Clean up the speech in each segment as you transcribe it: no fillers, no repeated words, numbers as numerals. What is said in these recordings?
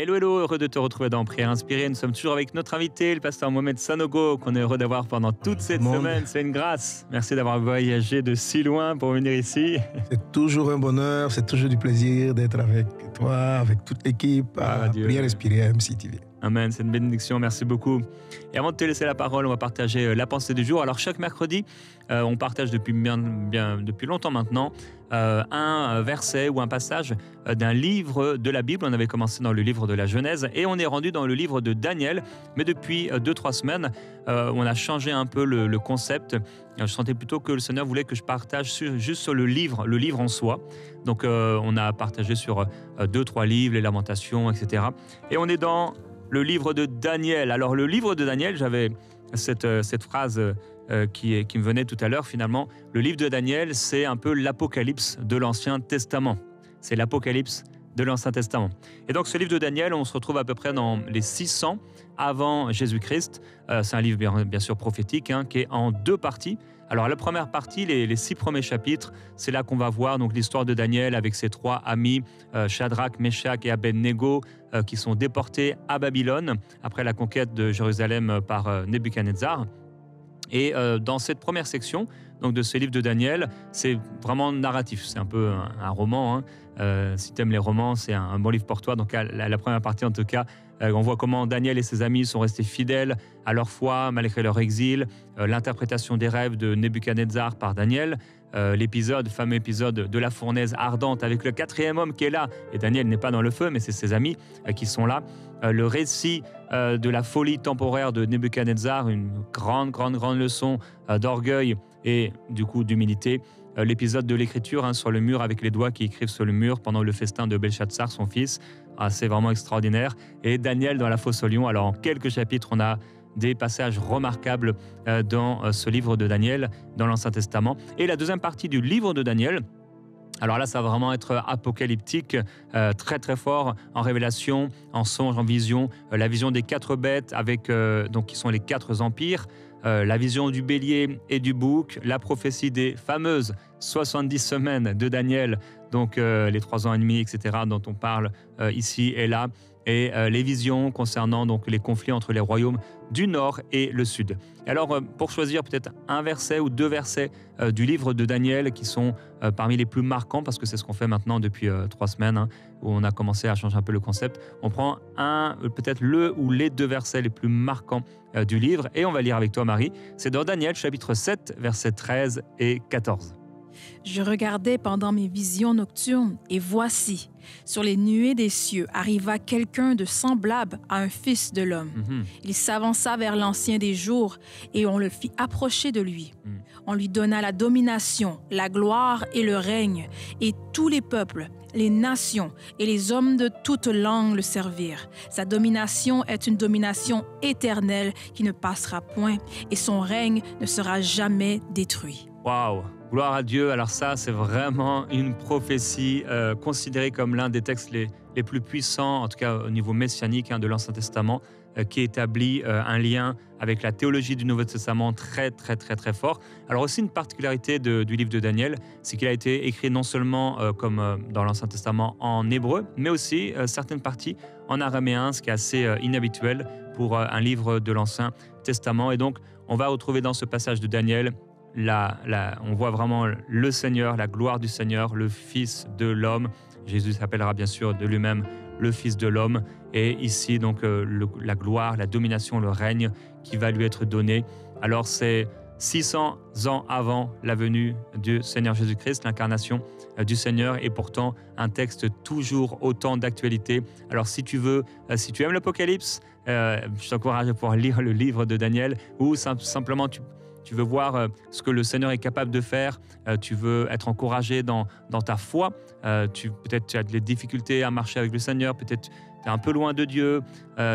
Hello, hello, heureux de te retrouver dans Prière Inspirée. Nous sommes toujours avec notre invité, le pasteur Mohamed Sanogo, qu'on est heureux d'avoir pendant toute cette semaine. C'est une grâce. Merci d'avoir voyagé de si loin pour venir ici. C'est toujours un bonheur, c'est toujours du plaisir d'être avec toi, avec toute l'équipe à Prière Inspirée à MCTV. Amen, c'est une bénédiction, merci beaucoup. Et avant de te laisser la parole, on va partager la pensée du jour. Alors chaque mercredi, on partage depuis longtemps maintenant un verset ou un passage d'un livre de la Bible. On avait commencé dans le livre de la Genèse et on est rendu dans le livre de Daniel. Mais depuis 2-3 semaines, on a changé un peu le concept. Je sentais plutôt que le Seigneur voulait que je partage juste sur le livre en soi. Donc on a partagé sur 2-3 livres, les Lamentations, etc. Et on est dans le livre de Daniel. Alors, le livre de Daniel, j'avais cette phrase qui me venait tout à l'heure, finalement. Le livre de Daniel, c'est un peu l'Apocalypse de l'Ancien Testament. C'est l'Apocalypse de l'Ancien Testament. Et donc, ce livre de Daniel, on se retrouve à peu près dans les 600 avant Jésus-Christ. C'est un livre, bien sûr, prophétique, qui est en 2 parties. Alors, la première partie, les 6 premiers chapitres, c'est là qu'on va voir donc l'histoire de Daniel avec ses 3 amis, Shadrach, Meshach et Abed-Nego, qui sont déportés à Babylone après la conquête de Jérusalem par Nebuchadnezzar. Et dans cette première section donc de ce livre de Daniel, c'est vraiment narratif, c'est un peu un roman. Si tu aimes les romans, c'est un bon livre pour toi. Donc la première partie en tout cas, on voit comment Daniel et ses amis sont restés fidèles à leur foi malgré leur exil, l'interprétation des rêves de Nebuchadnezzar par Daniel, fameux épisode de la fournaise ardente avec le 4e homme qui est là, et Daniel n'est pas dans le feu, mais c'est ses amis qui sont là. Le récit de la folie temporaire de Nebuchadnezzar, une grande leçon d'orgueil et du coup d'humilité. L'épisode de l'écriture sur le mur avec les doigts qui écrivent sur le mur pendant le festin de Belshazzar, son fils. C'est vraiment extraordinaire. Et Daniel dans la fosse aux lions. Alors en quelques chapitres, on a des passages remarquables dans ce livre de Daniel, dans l'Ancien Testament. Et la deuxième partie du livre de Daniel, alors là, ça va vraiment être apocalyptique, très très fort, en révélation, en songe, en vision. La vision des 4 bêtes, donc qui sont les 4 empires. La vision du bélier et du bouc, la prophétie des fameuses 70 semaines de Daniel, donc les 3 ans et demi, etc., dont on parle ici et là, et les visions concernant donc les conflits entre les royaumes du Nord et le Sud. Et alors, pour choisir peut-être un verset ou 2 versets du livre de Daniel qui sont parmi les plus marquants, parce que c'est ce qu'on fait maintenant depuis 3 semaines, où on a commencé à changer un peu le concept, on prend peut-être le ou les 2 versets les plus marquants du livre, et on va lire avec toi, Marie. C'est dans Daniel, chapitre 7, versets 13 et 14. Je regardais pendant mes visions nocturnes, et voici, sur les nuées des cieux arriva quelqu'un de semblable à un fils de l'homme. Il s'avança vers l'Ancien des jours, et on le fit approcher de lui. On lui donna la domination, la gloire et le règne, et tous les peuples, les nations et les hommes de toutes langues le servirent. Sa domination est une domination éternelle qui ne passera point, et son règne ne sera jamais détruit. Waouh! Gloire à Dieu. Alors ça, c'est vraiment une prophétie considérée comme l'un des textes les plus puissants, en tout cas au niveau messianique de l'Ancien Testament, qui établit un lien avec la théologie du Nouveau Testament très fort. Alors aussi une particularité du livre de Daniel, c'est qu'il a été écrit non seulement comme dans l'Ancien Testament en hébreu, mais aussi certaines parties en araméen, ce qui est assez inhabituel pour un livre de l'Ancien Testament. Et donc, on va retrouver dans ce passage de Daniel on voit vraiment le Seigneur, la gloire du Seigneur, le Fils de l'homme. Jésus s'appellera bien sûr de lui-même le Fils de l'homme. Et ici, donc, la gloire, la domination, le règne qui va lui être donné. Alors, c'est 600 ans avant la venue du Seigneur Jésus-Christ, l'incarnation du Seigneur, et pourtant un texte toujours autant d'actualité. Alors si tu aimes l'Apocalypse, je t'encourage à pouvoir lire le livre de Daniel, ou simplement tu veux voir ce que le Seigneur est capable de faire, tu veux être encouragé dans ta foi, peut-être tu as des difficultés à marcher avec le Seigneur, peut-être tu es un peu loin de Dieu,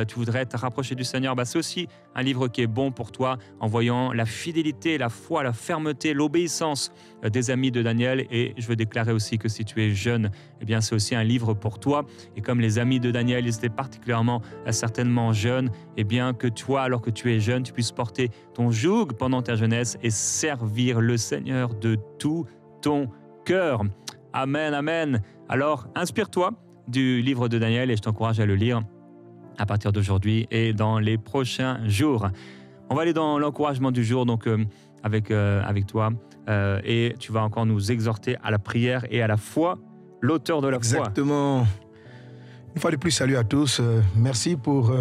tu voudrais te rapprocher du Seigneur, c'est aussi un livre qui est bon pour toi en voyant la fidélité, la foi, la fermeté, l'obéissance des amis de Daniel. Et je veux déclarer aussi que si tu es jeune, eh bien c'est aussi un livre pour toi. Et comme les amis de Daniel, ils étaient particulièrement certainement jeunes, eh bien que toi, alors que tu es jeune, tu puisses porter ton joug pendant ta jeunesse et servir le Seigneur de tout ton cœur. Amen, amen. Alors, inspire-toi du livre de Daniel et je t'encourage à le lire à partir d'aujourd'hui et dans les prochains jours. On va aller dans l'encouragement du jour donc avec toi et tu vas encore nous exhorter à la prière et à la foi, l'auteur de la foi. Exactement. Une fois de plus, salut à tous. Merci pour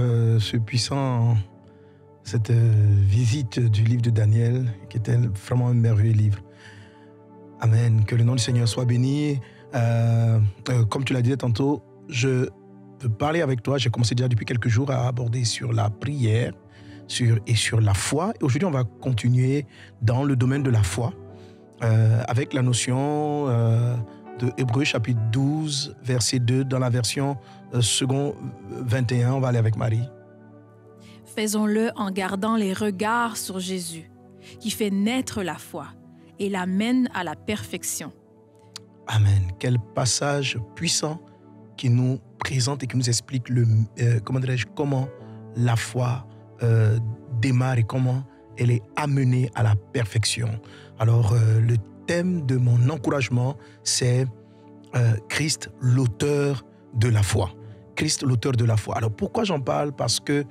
cette visite du livre de Daniel, qui était vraiment un merveilleux livre. Amen. Que le nom du Seigneur soit béni. Comme tu l'as dit tantôt, je veux parler avec toi. J'ai commencé déjà depuis quelques jours à aborder sur la prière et sur la foi. Et aujourd'hui, on va continuer dans le domaine de la foi avec la notion de Hébreux chapitre 12, verset 2, dans la version second 21. On va aller avec Marie. Faisons-le en gardant les regards sur Jésus, qui fait naître la foi et l'amène à la perfection. Amen. Quel passage puissant qui nous présente et qui nous explique comment la foi démarre et comment elle est amenée à la perfection. Alors, le thème de mon encouragement, c'est Christ, l'auteur de la foi. Christ, l'auteur de la foi. Alors, pourquoi j'en parle? Parce que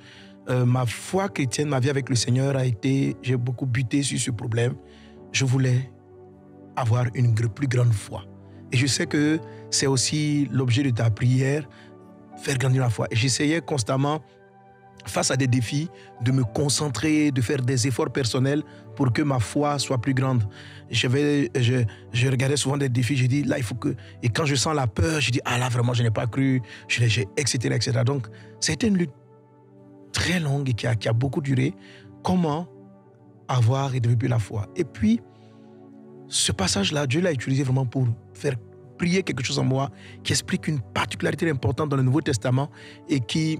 ma foi chrétienne, ma vie avec le Seigneur j'ai beaucoup buté sur ce problème. Je voulais avoir une plus grande foi. Et je sais que c'est aussi l'objet de ta prière, faire grandir la foi. Et j'essayais constamment, face à des défis, de me concentrer, de faire des efforts personnels pour que ma foi soit plus grande. Je regardais souvent des défis, je dis, là, il faut que... Et quand je sens la peur, je dis, ah là, vraiment, je n'ai pas cru, etc., etc. Donc, c'était une lutte très longue et qui a beaucoup duré. Comment avoir et développer la foi? Et puis, ce passage-là, Dieu l'a utilisé vraiment pour faire prier quelque chose en moi qui explique une particularité importante dans le Nouveau Testament et qui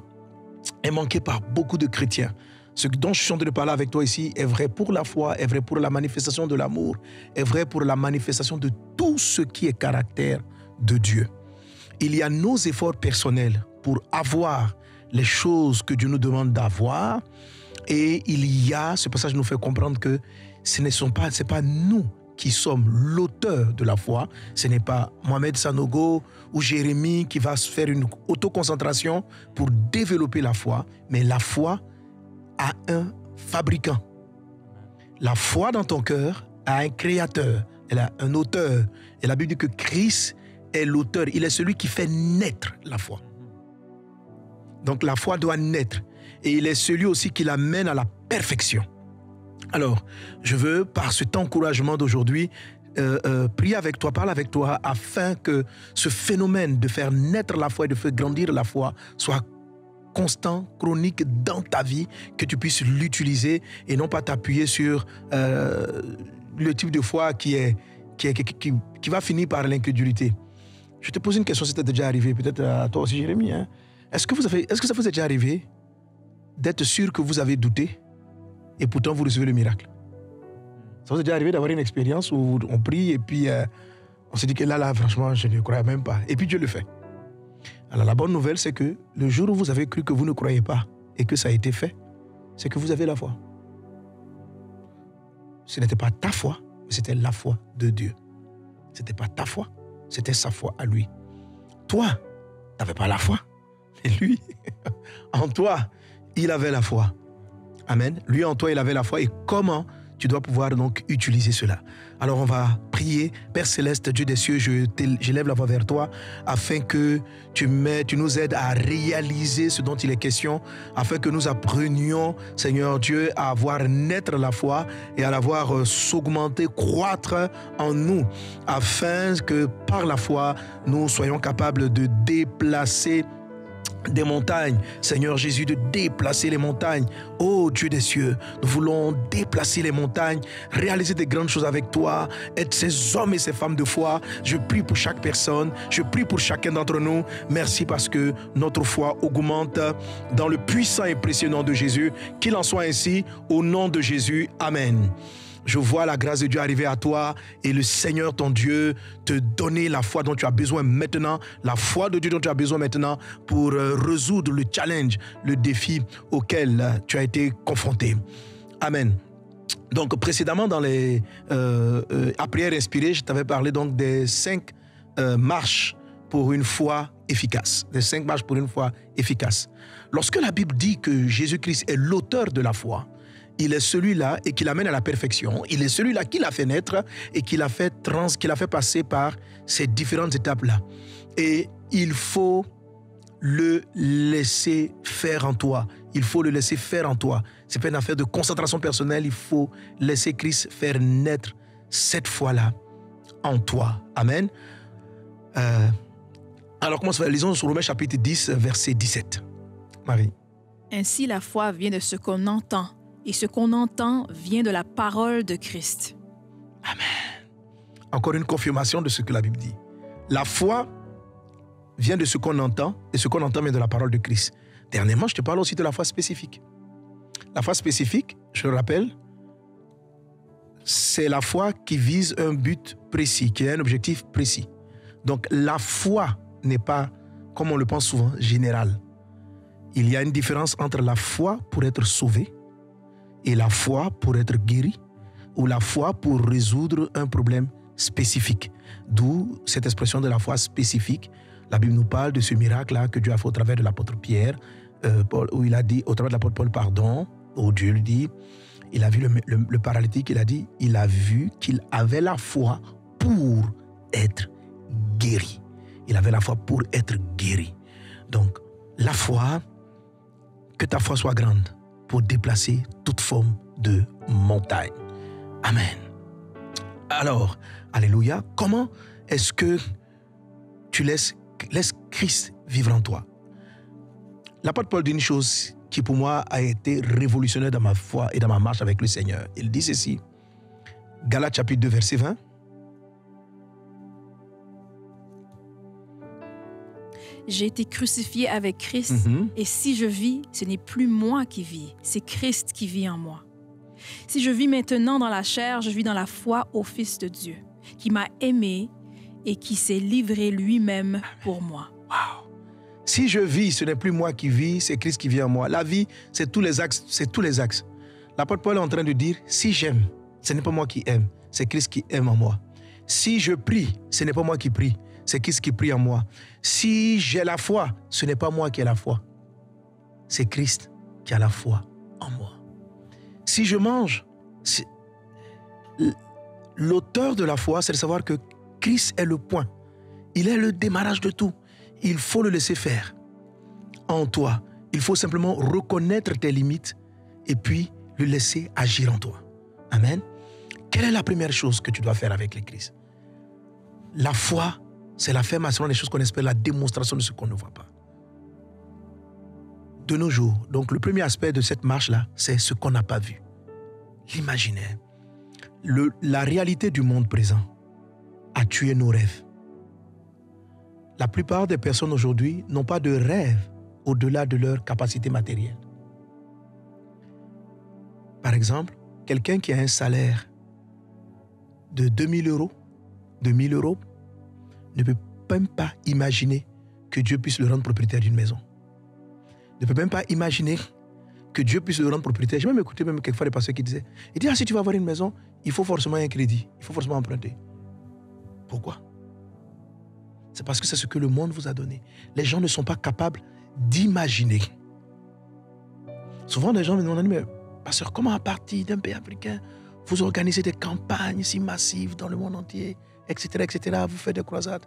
est manquée par beaucoup de chrétiens. Ce dont je suis en train de parler avec toi ici est vrai pour la foi, est vrai pour la manifestation de l'amour, est vrai pour la manifestation de tout ce qui est caractère de Dieu. Il y a nos efforts personnels pour avoir les choses que Dieu nous demande d'avoir et ce passage nous fait comprendre que c'est pas nous qui sommes l'auteur de la foi. Ce n'est pas Mohamed Sanogo ou Jérémie qui va se faire une autoconcentration pour développer la foi, mais la foi a un fabricant. La foi dans ton cœur a un créateur, elle a un auteur. Et la Bible dit que Christ est l'auteur, il est celui qui fait naître la foi. Donc la foi doit naître et il est celui aussi qui l'amène à la perfection. Alors, je veux, par cet encouragement d'aujourd'hui, prier avec toi, parler avec toi, afin que ce phénomène de faire naître la foi et de faire grandir la foi soit constant, chronique dans ta vie, que tu puisses l'utiliser et non pas t'appuyer sur le type de foi qui va finir par l'incrédulité. Je te pose une question, si c'est déjà arrivé, peut-être à toi aussi, Jérémie. Hein? Est-ce que ça vous est déjà arrivé d'être sûr que vous avez douté et pourtant vous recevez le miracle? Ça vous est déjà arrivé d'avoir une expérience où on prie et puis on se dit que là, franchement, je ne croyais même pas. Et puis Dieu le fait. Alors la bonne nouvelle, c'est que le jour où vous avez cru que vous ne croyez pas et que ça a été fait, c'est que vous avez la foi. Ce n'était pas ta foi, mais c'était la foi de Dieu. Ce n'était pas ta foi, c'était sa foi à lui. Toi, tu n'avais pas la foi. Et lui, en toi, il avait la foi. Amen. Lui, en toi, il avait la foi. Et comment tu dois pouvoir donc utiliser cela? Alors, on va prier. Père Céleste, Dieu des cieux, j'élève la voix vers toi afin que tu nous aides à réaliser ce dont il est question, afin que nous apprenions, Seigneur Dieu, à voir naître la foi et à la voir s'augmenter, croître en nous, afin que par la foi, nous soyons capables de déplacer des montagnes, Seigneur Jésus, de déplacer les montagnes. Oh Dieu des cieux, nous voulons déplacer les montagnes, réaliser des grandes choses avec toi, être ces hommes et ces femmes de foi. Je prie pour chaque personne, je prie pour chacun d'entre nous. Merci parce que notre foi augmente dans le puissant et précieux nom de Jésus. Qu'il en soit ainsi, au nom de Jésus. Amen. Je vois la grâce de Dieu arriver à toi et le Seigneur, ton Dieu, te donner la foi dont tu as besoin maintenant, la foi de Dieu dont tu as besoin maintenant pour résoudre le challenge, le défi auquel tu as été confronté. Amen. Donc, précédemment, dans à prière inspirée, je t'avais parlé donc des 5 marches pour une foi efficace. Les 5 marches pour une foi efficace. Lorsque la Bible dit que Jésus-Christ est l'auteur de la foi, il est celui-là et qui l'amène à la perfection. Il est celui-là qui l'a fait naître et qui l'a fait passer par ces différentes étapes-là. Et il faut le laisser faire en toi. Il faut le laisser faire en toi. C'est pas une affaire de concentration personnelle. Il faut laisser Christ faire naître cette foi-là en toi. Amen. Alors, commence à lisons sur Romains chapitre 10, verset 17. Marie. Ainsi, la foi vient de ce qu'on entend, et ce qu'on entend vient de la parole de Christ. Amen. Encore une confirmation de ce que la Bible dit. La foi vient de ce qu'on entend, et ce qu'on entend vient de la parole de Christ. Dernièrement, je te parle aussi de la foi spécifique. La foi spécifique, je le rappelle, c'est la foi qui vise un but précis, qui a un objectif précis. Donc, la foi n'est pas, comme on le pense souvent, générale. Il y a une différence entre la foi pour être sauvé et la foi pour être guéri, ou la foi pour résoudre un problème spécifique. D'où cette expression de la foi spécifique. La Bible nous parle de ce miracle-là que Dieu a fait au travers de l'apôtre Pierre, où il a dit, au travers de l'apôtre Paul, pardon, où Dieu lui dit, il a vu le paralytique, il a dit, il a vu qu'il avait la foi pour être guéri. Il avait la foi pour être guéri. Donc, la foi, que ta foi soit grande pour déplacer toute forme de montagne. Amen. Alors, alléluia, comment est-ce que tu laisses Christ vivre en toi? L'apôtre Paul dit une chose qui pour moi a été révolutionnaire dans ma foi et dans ma marche avec le Seigneur. Il dit ceci, Galates chapitre 2, verset 20. J'ai été crucifié avec Christ, et si je vis, ce n'est plus moi qui vis, c'est Christ qui vit en moi. Si je vis maintenant dans la chair, je vis dans la foi au Fils de Dieu, qui m'a aimé et qui s'est livré lui-même pour moi. Wow. Si je vis, ce n'est plus moi qui vis, c'est Christ qui vit en moi. La vie, c'est tous les axes, c'est tous les axes. L'apôtre Paul est en train de dire, si j'aime, ce n'est pas moi qui aime, c'est Christ qui aime en moi. Si je prie, ce n'est pas moi qui prie, c'est Christ qui prie en moi. Si j'ai la foi, ce n'est pas moi qui ai la foi, c'est Christ qui a la foi en moi. Si je mange, l'auteur de la foi, c'est de savoir que Christ est le point. Il est le démarrage de tout. Il faut le laisser faire en toi. Il faut simplement reconnaître tes limites et puis le laisser agir en toi. Amen. Quelle est la première chose que tu dois faire avec le Christ? La foi, c'est l'affirmation des choses qu'on espère, la démonstration de ce qu'on ne voit pas. De nos jours, donc le premier aspect de cette marche-là, c'est ce qu'on n'a pas vu. L'imaginaire. La réalité du monde présent a tué nos rêves. La plupart des personnes aujourd'hui n'ont pas de rêve au-delà de leur capacité matérielle. Par exemple, quelqu'un qui a un salaire de 2000 euros, ne peut même pas imaginer que Dieu puisse le rendre propriétaire d'une maison. Ne peut même pas imaginer que Dieu puisse le rendre propriétaire. J'ai même écouté quelquefois des pasteurs qui disaient, il dit, si tu vas avoir une maison, il faut forcément un crédit, il faut forcément emprunter. Pourquoi? C'est parce que c'est ce que le monde vous a donné. Les gens ne sont pas capables d'imaginer. Souvent, les gens me demandent, mais pasteur, comment à partir d'un pays africain, vous organisez des campagnes si massives dans le monde entier, etc., etc., vous faites des croisades?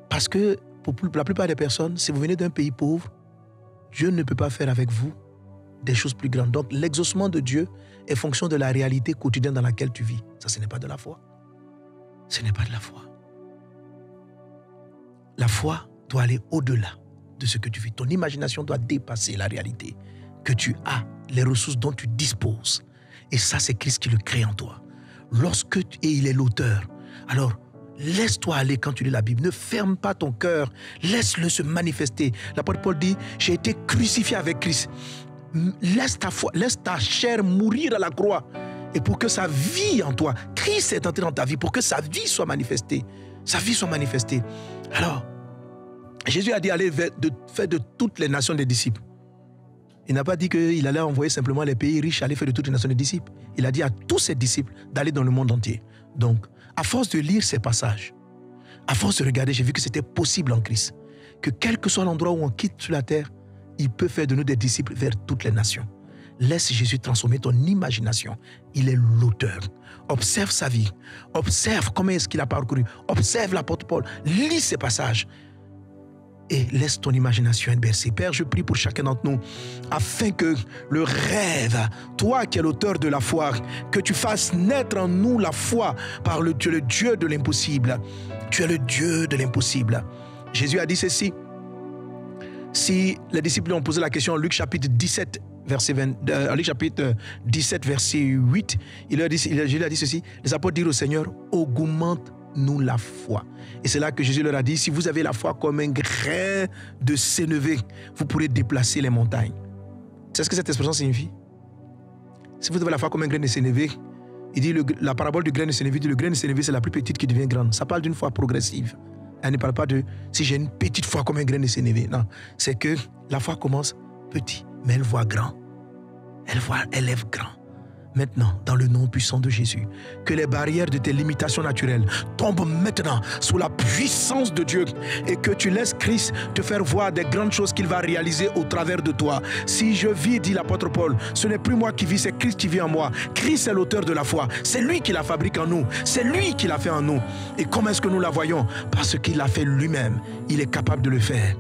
Parce que pour la plupart des personnes, si vous venez d'un pays pauvre, Dieu ne peut pas faire avec vous des choses plus grandes. Donc, l'exaucement de Dieu est fonction de la réalité quotidienne dans laquelle tu vis. Ça, ce n'est pas de la foi. Ce n'est pas de la foi. La foi doit aller au-delà de ce que tu vis. Ton imagination doit dépasser la réalité que tu as, les ressources dont tu disposes. Et ça, c'est Christ qui le crée en toi. Et il est l'auteur. Alors, laisse-toi aller quand tu lis la Bible. Ne ferme pas ton cœur. Laisse-le se manifester. L'apôtre Paul dit, j'ai été crucifié avec Christ. Laisse ta chair mourir à la croix. Et pour que sa vie en toi, Christ est entré dans ta vie, pour que sa vie soit manifestée. Sa vie soit manifestée. Alors, Jésus a dit, allez faire de toutes les nations des disciples. Il n'a pas dit qu'il allait envoyer simplement les pays riches aller faire de toutes les nations des disciples. Il a dit à tous ses disciples d'aller dans le monde entier. Donc, à force de lire ces passages, À force de regarder, j'ai vu que c'était possible en Christ. Que quel que soit l'endroit où on quitte sur la terre, il peut faire de nous des disciples vers toutes les nations. Laisse Jésus transformer ton imagination. Il est l'auteur. Observe sa vie. Observe comment est-ce qu'il a parcouru. Observe l'apôtre Paul. Lis ses passages. Et laisse ton imagination être bercée. Père, je prie pour chacun d'entre nous, afin que le rêve, toi qui es l'auteur de la foi, que tu fasses naître en nous la foi par le Dieu de l'impossible. Tu es le Dieu de l'impossible. Jésus a dit ceci. Si les disciples ont posé la question en Luc chapitre 17, verset 8, Jésus a dit ceci. Les apôtres dirent au Seigneur, augmente-nous la foi. Et c'est là que Jésus leur a dit, si vous avez la foi comme un grain de sénévé, vous pourrez déplacer les montagnes. C'est ce que cette expression signifie? Si vous avez la foi comme un grain de sénévé, il dit la parabole du grain de sénévé, dit le grain de sénévé c'est la plus petite qui devient grande. Ça parle d'une foi progressive. Elle ne parle pas de si j'ai une petite foi comme un grain de sénévé. Non, c'est que la foi commence petit, mais elle voit grand. Elle lève grand. Maintenant, dans le nom puissant de Jésus, que les barrières de tes limitations naturelles tombent maintenant sous la puissance de Dieu et que tu laisses Christ te faire voir des grandes choses qu'il va réaliser au travers de toi. Si je vis, dit l'apôtre Paul, ce n'est plus moi qui vis, c'est Christ qui vit en moi. Christ est l'auteur de la foi. C'est lui qui la fabrique en nous. C'est lui qui l'a fait en nous. Et comment est-ce que nous la voyons? Parce qu'il l'a fait lui-même. Il est capable de le faire.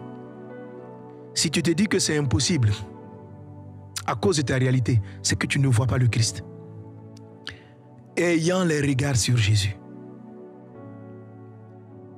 Si tu te dis que c'est impossible, à cause de ta réalité, c'est que tu ne vois pas le Christ. Ayant les regards sur Jésus.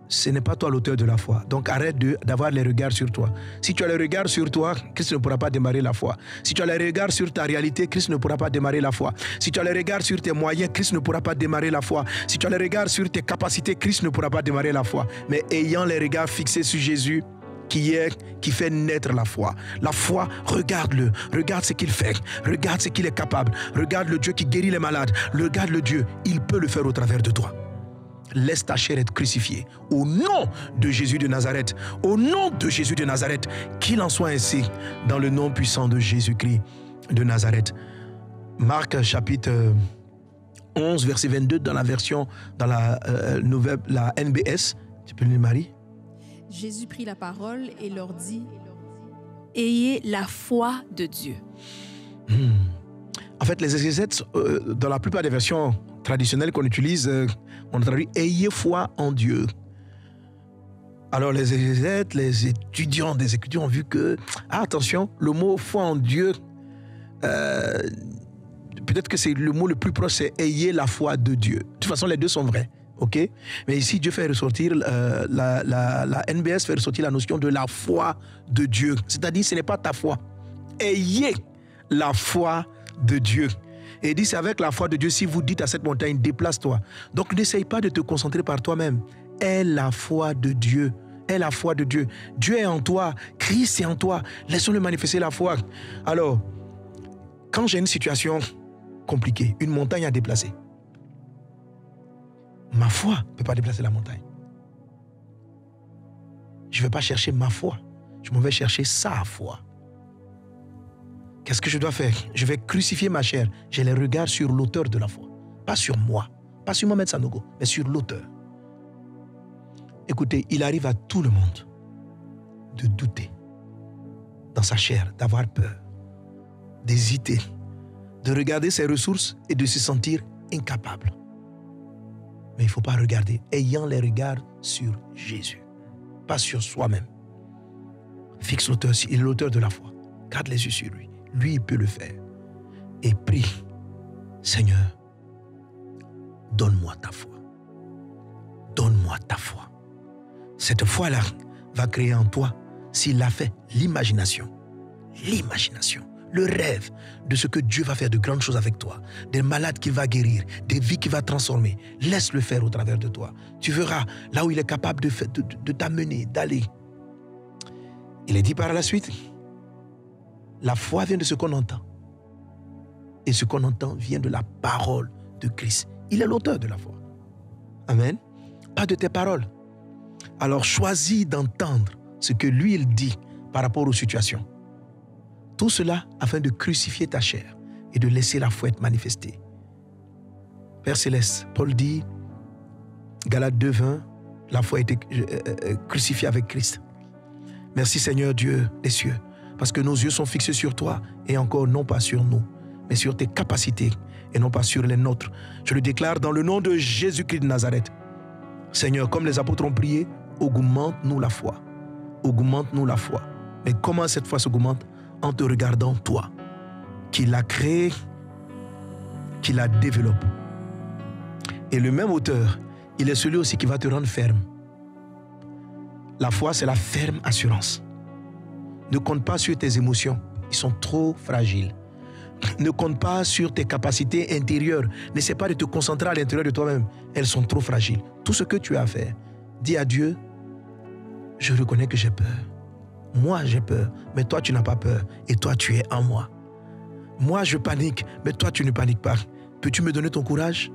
Ce n'est pas toi l'auteur de la foi. Donc arrête d'avoir les regards sur toi. Si tu as les regards sur toi, Christ ne pourra pas démarrer la foi. Si tu as les regards sur ta réalité, Christ ne pourra pas démarrer la foi. Si tu as les regards sur tes moyens, Christ ne pourra pas démarrer la foi. Si tu as les regards sur tes capacités, Christ ne pourra pas démarrer la foi. Mais ayant les regards fixés sur Jésus, qui fait naître la foi. La foi, regarde-le, regarde ce qu'il fait, regarde ce qu'il est capable, regarde le Dieu qui guérit les malades, regarde le Dieu, il peut le faire au travers de toi. Laisse ta chair être crucifiée au nom de Jésus de Nazareth, au nom de Jésus de Nazareth, qu'il en soit ainsi dans le nom puissant de Jésus-Christ de Nazareth. Marc chapitre 11 verset 22 dans la version, dans la nouvelle, la NBS, tu peux le lire Marie? Jésus prit la parole et leur dit, « Ayez la foi de Dieu. » En fait, les exégètes, dans la plupart des versions traditionnelles qu'on utilise, on traduit « Ayez foi en Dieu ». Alors les exégètes, les étudiants des Écritures ont vu que, attention, le mot « foi en Dieu », peut-être que c'est le mot le plus proche, c'est « Ayez la foi de Dieu ». De toute façon, les deux sont vrais. Ok, mais ici Dieu fait ressortir la NBS fait ressortir la notion de la foi de Dieu, c'est-à-dire ce n'est pas ta foi. Ayez la foi de Dieu. Et il dit c'est avec la foi de Dieu si vous dites à cette montagne déplace-toi. Donc n'essaye pas de te concentrer par toi-même. Aie la foi de Dieu. Aie la foi de Dieu. Dieu est en toi, Christ est en toi. Laissons-le manifester la foi. Alors, quand j'ai une situation compliquée, une montagne à déplacer, ma foi ne peut pas déplacer la montagne. Je ne vais pas chercher ma foi. Je m'en vais chercher sa foi. Qu'est-ce que je dois faire? Je vais crucifier ma chair. J'ai les regards sur l'auteur de la foi. Pas sur moi. Pas sur Mohamed Sanogo, mais sur l'auteur. Écoutez, il arrive à tout le monde de douter dans sa chair, d'avoir peur, d'hésiter, de regarder ses ressources et de se sentir incapable. Mais il ne faut pas regarder, ayant les regards sur Jésus, pas sur soi-même. Fixe l'auteur, il est l'auteur de la foi. Garde les yeux sur lui. Lui, il peut le faire. Et prie, Seigneur, donne-moi ta foi. Donne-moi ta foi. Cette foi-là va créer en toi, s'il l'a fait, l'imagination. L'imagination. Le rêve de ce que Dieu va faire de grandes choses avec toi, des malades qu'il va guérir, des vies qu'il va transformer. Laisse-le faire au travers de toi. Tu verras là où il est capable de t'amener, d'aller. Il est dit par la suite, la foi vient de ce qu'on entend. Et ce qu'on entend vient de la parole de Christ. Il est l'auteur de la foi. Amen. Pas de tes paroles. Alors choisis d'entendre ce que lui, il dit par rapport aux situations. Tout cela afin de crucifier ta chair et de laisser la foi être manifestée. Père Céleste, Paul dit, Galates 2:20, la foi a été crucifiée avec Christ. Merci Seigneur Dieu des cieux, parce que nos yeux sont fixés sur toi et encore non pas sur nous, mais sur tes capacités et non pas sur les nôtres. Je le déclare dans le nom de Jésus-Christ de Nazareth. Seigneur, comme les apôtres ont prié, augmente-nous la foi. Augmente-nous la foi. Mais comment cette foi s'augmente? En te regardant toi, qui l'a créé, qui la développe. Et le même auteur, il est celui aussi qui va te rendre ferme. La foi, c'est la ferme assurance. Ne compte pas sur tes émotions, ils sont trop fragiles. Ne compte pas sur tes capacités intérieures. N'essaie pas de te concentrer à l'intérieur de toi-même. Elles sont trop fragiles. Tout ce que tu as à faire, dis à Dieu, je reconnais que j'ai peur. Moi, j'ai peur, mais toi, tu n'as pas peur. Et toi, tu es en moi. Moi, je panique, mais toi, tu ne paniques pas. Peux-tu me donner ton courage?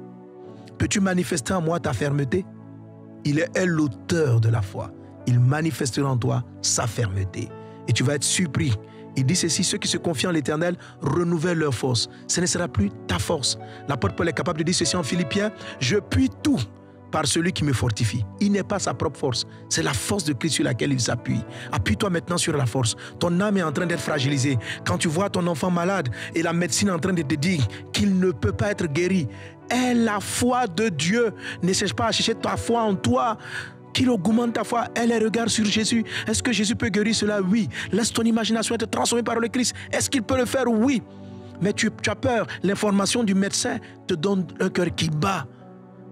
Peux-tu manifester en moi ta fermeté? Il est elle l'auteur de la foi. Il manifestera en toi sa fermeté. Et tu vas être surpris. Il dit ceci, ceux qui se confient en l'Éternel renouvellent leur force. Ce ne sera plus ta force. L'apôtre Paul est capable de dire ceci en Philippiens, je puis tout par celui qui me fortifie. Il n'est pas sa propre force, c'est la force de Christ sur laquelle il s'appuie. Appuie-toi maintenant sur la force. Ton âme est en train d'être fragilisée. Quand tu vois ton enfant malade et la médecine est en train de te dire qu'il ne peut pas être guéri, aie la foi de Dieu. Ne cherche pas à chercher ta foi en toi. Qu'il augmente ta foi, elle regarde sur Jésus. Est-ce que Jésus peut guérir cela? Oui. Laisse ton imagination être transformée par le Christ. Est-ce qu'il peut le faire? Oui. Mais tu as peur. L'information du médecin te donne un cœur qui bat.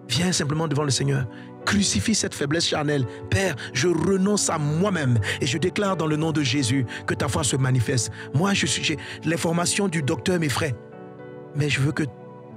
Viens simplement devant le Seigneur. Crucifie cette faiblesse charnelle. Père, je renonce à moi-même et je déclare dans le nom de Jésus que ta foi se manifeste. Moi, l'information du docteur m'effraie. Mais je veux que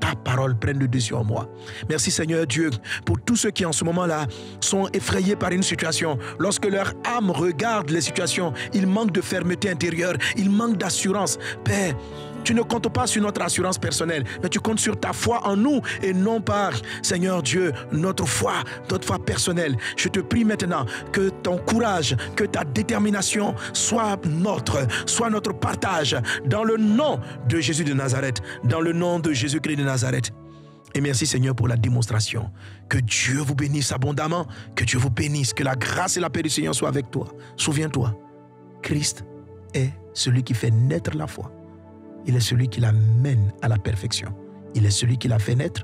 ta parole prenne le dessus en moi. Merci Seigneur Dieu pour tous ceux qui en ce moment-là sont effrayés par une situation. Lorsque leur âme regarde les situations, ils manquent de fermeté intérieure, ils manquent d'assurance. Père, tu ne comptes pas sur notre assurance personnelle, mais tu comptes sur ta foi en nous et non par, Seigneur Dieu, notre foi personnelle. Je te prie maintenant que ton courage, que ta détermination soit notre partage dans le nom de Jésus de Nazareth, dans le nom de Jésus-Christ de Nazareth. Et merci Seigneur pour la démonstration. Que Dieu vous bénisse abondamment, que Dieu vous bénisse, que la grâce et la paix du Seigneur soient avec toi. Souviens-toi, Christ est celui qui fait naître la foi. Il est celui qui la mène à la perfection. Il est celui qui la fait naître.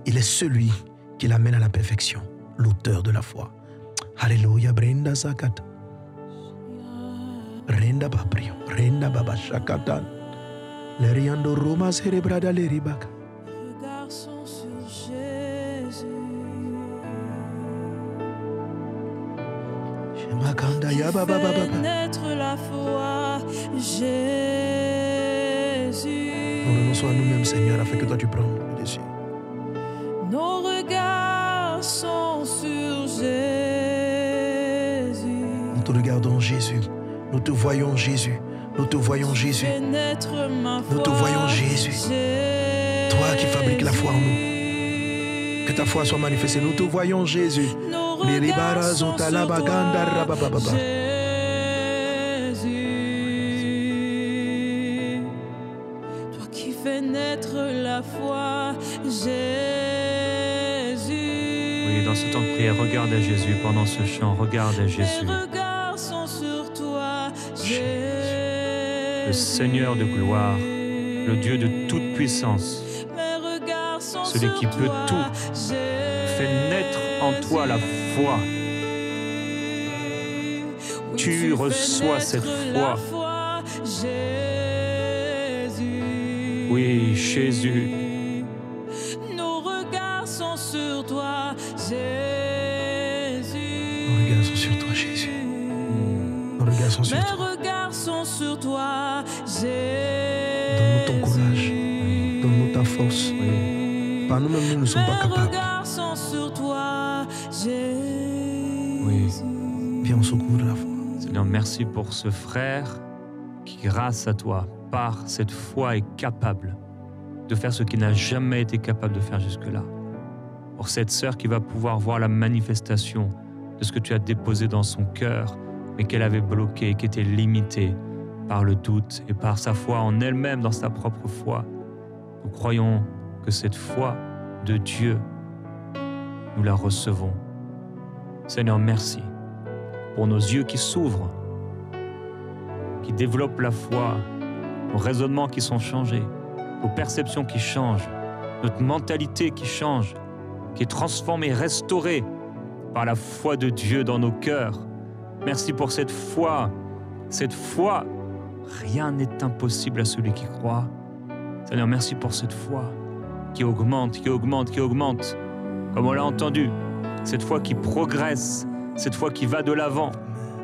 Il est celui qui l'amène à la perfection, l'auteur de la foi. Alléluia, Brenda Zakat. Renda Babrio, Renda Baba Shakatan. Leriando Roma Cerebrada Leribaka. Regards sont sur Jésus. Shemakanda ya Baba Baba. Fais naître la foi, Jésus. Nous renonçons à nous-mêmes, Seigneur, afin que toi tu prennes le dessus. Nos regards sont sur Jésus. Nous te regardons, Jésus. Nous te voyons, Jésus. Nous te voyons, Jésus. Fais naître ma foi, Nous te voyons, Jésus. Toi qui fabriques la foi en nous. Que ta foi soit manifestée. Nous te voyons, Jésus. Nos regards sont sur toi, Jésus. Toi qui fais naître la foi, Jésus. Oui, dans ce temps de prière, regarde à Jésus. Pendant ce chant, regarde à Jésus. Mes regards sont sur toi, Jésus. Le Seigneur de gloire, le Dieu de toute puissance, Mes regards sont celui sur qui peut toi, tout, fait naître en toi la foi. Oui, Tu reçois fais cette naître la foi. foi, Jésus. Oui, Jésus. Nos regards sont sur toi, Jésus. Nos regards sont sur toi, Jésus. Nos regards sont sur Mes toi. regards sont sur toi, Jésus. Donne-nous ton courage. Donne-nous ta force. Par nous-mêmes, nous ne sommes pas Mes capables. regards sont sur toi, Jésus. Oui. Viens au secours de la foi. Seigneur, merci pour ce frère qui, grâce à toi, par cette foi, est capable de faire ce qu'il n'a jamais été capable de faire jusque-là. Pour cette sœur qui va pouvoir voir la manifestation de ce que tu as déposé dans son cœur, mais qu'elle avait bloqué, qui était limitée par le doute et par sa foi en elle-même, dans sa propre foi. Nous croyons que cette foi de Dieu, nous la recevons Seigneur, merci pour nos yeux qui s'ouvrent, qui développent la foi, nos raisonnements qui sont changés, nos perceptions qui changent, notre mentalité qui change, qui est transformée, restaurée par la foi de Dieu dans nos cœurs. Merci pour cette foi. Cette foi, rien n'est impossible à celui qui croit. Seigneur, merci pour cette foi qui augmente, qui augmente, qui augmente. Comme on l'a entendu, cette foi qui progresse, cette foi qui va de l'avant,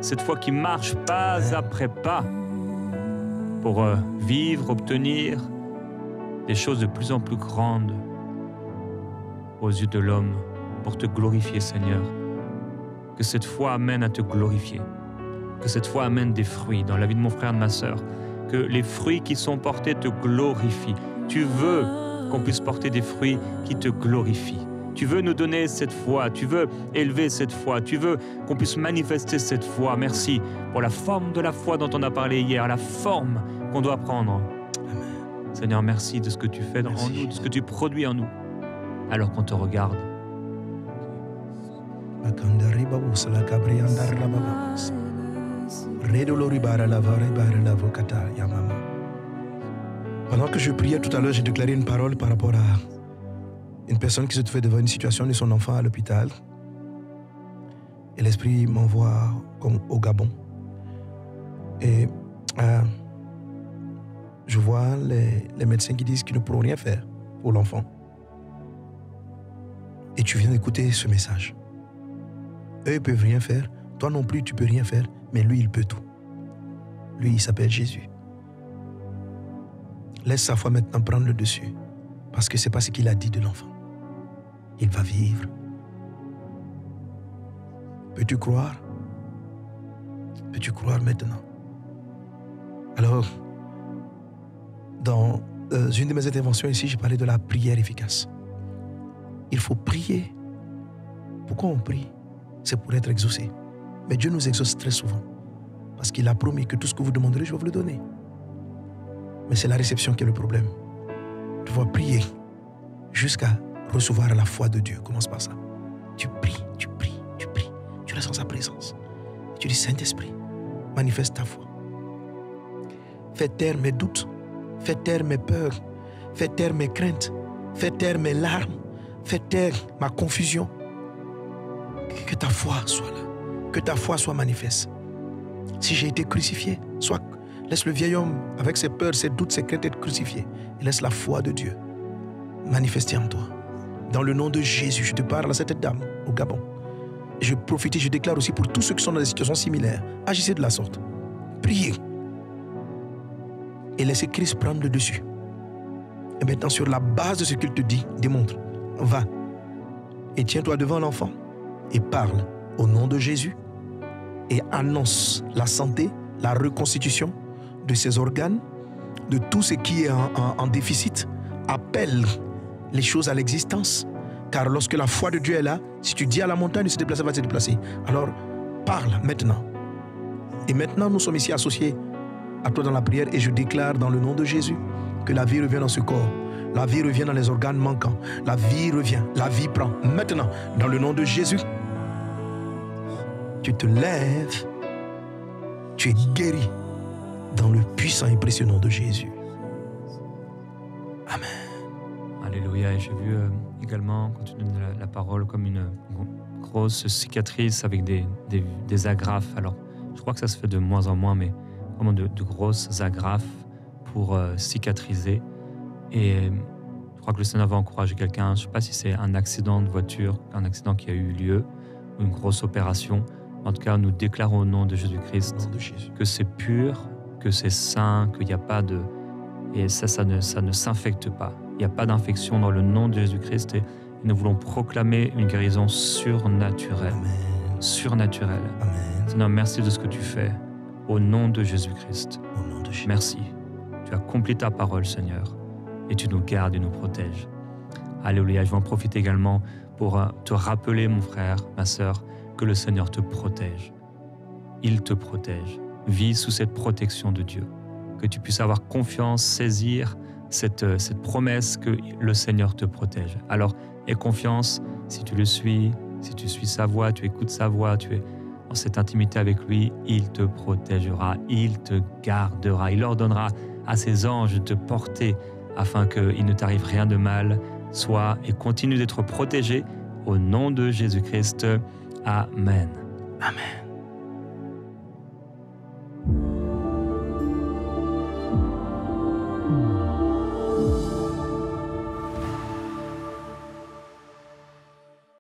cette foi qui marche pas après pas pour vivre, obtenir des choses de plus en plus grandes aux yeux de l'homme, pour te glorifier, Seigneur. Que cette foi amène à te glorifier, que cette foi amène des fruits dans la vie de mon frère et de ma sœur, que les fruits qui sont portés te glorifient. Tu veux qu'on puisse porter des fruits qui te glorifient. Tu veux nous donner cette foi, tu veux élever cette foi, tu veux qu'on puisse manifester cette foi. Merci pour la forme de la foi dont on a parlé hier, la forme qu'on doit prendre. Amen. Seigneur, merci de ce que tu fais en nous, de ce que tu produis en nous, alors qu'on te regarde. Pendant que je priais tout à l'heure, j'ai déclaré une parole par rapport à une personne qui se trouvait devant une situation de son enfant à l'hôpital. Et l'Esprit m'envoie comme au Gabon. Et je vois les médecins qui disent qu'ils ne pourront rien faire pour l'enfant. Et tu viens d'écouter ce message. Eux, ils ne peuvent rien faire. Toi non plus, tu ne peux rien faire. Mais lui, il peut tout. Lui, il s'appelle Jésus. Laisse sa foi maintenant prendre le dessus. Parce que ce n'est pas ce qu'il a dit de l'enfant. Il va vivre. Peux-tu croire? Peux-tu croire maintenant? Alors, dans une de mes interventions ici, j'ai parlé de la prière efficace. Il faut prier. Pourquoi on prie? C'est pour être exaucé. Mais Dieu nous exauce très souvent. Parce qu'il a promis que tout ce que vous demanderez, je vais vous le donner. Mais c'est la réception qui est le problème. Tu vas prier jusqu'à recevoir la foi de Dieu. Commence par ça. Tu pries, tu pries, tu pries. Tu restes en sa présence. Et tu dis, Saint-Esprit, manifeste ta foi. Fais taire mes doutes. Fais taire mes peurs. Fais taire mes craintes. Fais taire mes larmes. Fais taire ma confusion. Que ta foi soit là. Que ta foi soit manifeste. Si j'ai été crucifié, laisse le vieil homme avec ses peurs, ses doutes, ses craintes être crucifié. Et laisse la foi de Dieu manifester en toi. Dans le nom de Jésus, je te parle à cette dame au Gabon. Et je profite et je déclare aussi pour tous ceux qui sont dans des situations similaires. Agissez de la sorte. Priez. Et laissez Christ prendre le dessus. Et maintenant, sur la base de ce qu'il te dit, démontre. Va. Et tiens-toi devant l'enfant. Et parle au nom de Jésus. Et annonce la santé, la reconstitution de ses organes, de tout ce qui est en déficit. Appelle les choses à l'existence. Car lorsque la foi de Dieu est là, si tu dis à la montagne de se déplacer, elle va se déplacer. Alors, parle maintenant. Et maintenant, nous sommes ici associés à toi dans la prière et je déclare dans le nom de Jésus que la vie revient dans ce corps. La vie revient dans les organes manquants. La vie revient. La vie prend. Maintenant, dans le nom de Jésus, tu te lèves. Tu es guéri dans le puissant et précieux nom de Jésus. Amen. Alléluia. Et j'ai vu également, quand tu donnes la parole, comme une grosse cicatrice avec des agrafes. Alors, je crois que ça se fait de moins en moins, mais vraiment de grosses agrafes pour cicatriser. Et je crois que le Seigneur va encourager quelqu'un. Je ne sais pas si c'est un accident de voiture, un accident qui a eu lieu, ou une grosse opération. En tout cas, nous déclarons au nom de Jésus-Christ que c'est pur, que c'est saint, qu'il n'y a pas de... Et ça ne s'infecte pas. Il n'y a pas d'infection dans le nom de Jésus-Christ. Et nous voulons proclamer une guérison surnaturelle. Amen. Surnaturelle. Amen. Seigneur, merci de ce que tu fais. Au nom de Jésus-Christ. Au nom de Jésus. Merci. Tu as accompli ta parole, Seigneur. Et tu nous gardes et nous protèges. Alléluia. Je vais en profiter également pour te rappeler, mon frère, ma sœur, que le Seigneur te protège. Il te protège. Vis sous cette protection de Dieu. Que tu puisses avoir confiance, saisir cette promesse que le Seigneur te protège. Alors, aie confiance, si tu le suis, si tu suis sa voix, tu écoutes sa voix, tu es en cette intimité avec lui, il te protégera, il te gardera, il ordonnera à ses anges de te porter afin qu'il ne t'arrive rien de mal. Sois et continue d'être protégé au nom de Jésus-Christ. Amen. Amen.